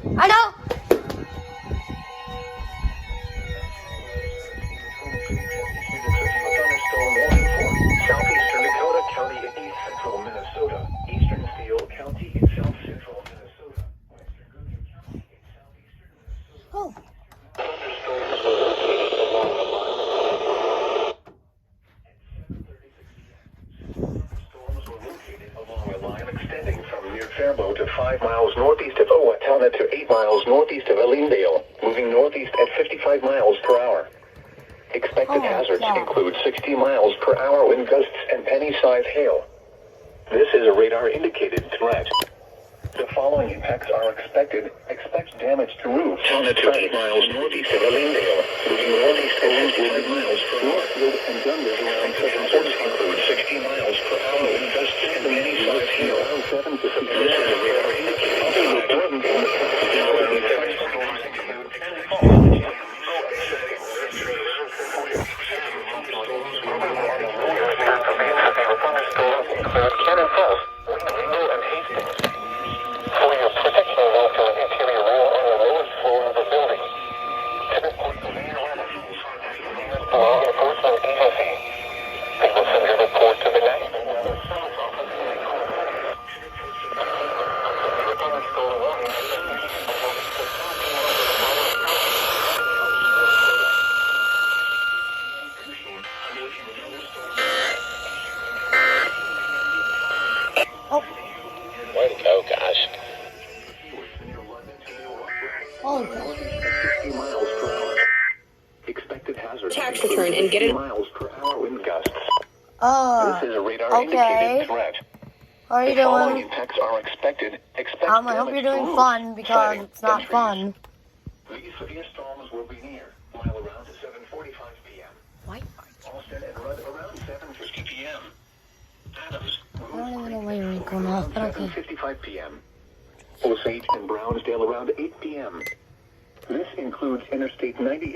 I know. Southeastern Dakota County in east central Minnesota. Eastern Steele County in south central Minnesota. Western Goodyear County in southeastern Minnesota. Oh. Thunderstorms were located along the line. Thunderstorms were located along a line extending from near Faribault to 5 miles northeast of Owatonna to 8 miles northeast of Ellendale, moving northeast at 55 miles per hour. Expected hazards include 60 miles per hour wind gusts and penny-sized hail. This is a radar-indicated threat. The following impacts are expected. Expect damage to roofs to 8 miles northeast of Ellendale, moving northeast at 55 miles per hour. Northfield and Dundas around 7:40 include 60 miles per hour wind gusts and penny-sized hail. Around 7:50. This is a radar-indicated threat. Cannon Falls, Winnebago, and Hastings. For your protection, also an interior wall on the lowest floor of the building. Law enforcement agency. They will send your report to the National Weather Service Office. Way to go, guys. Oh, God. 60 miles per hour. Expected hazard. Tax return and get it. Miles per hour wind gusts. This is a radar okay. indicated threat. How are you The following doing? impacts are expected. Expect I hope you're damage to doing roofs, fun because siding, it's not and fun. trees. These severe storms will be near. Mile around to 7:45 p.m. Why? Austin and Rudd around 7:50 p.m. Adams. I don't even know why you're going off, but okay. 7:55 p.m. Osage and Brownsdale around 8 p.m. This includes Interstate 90.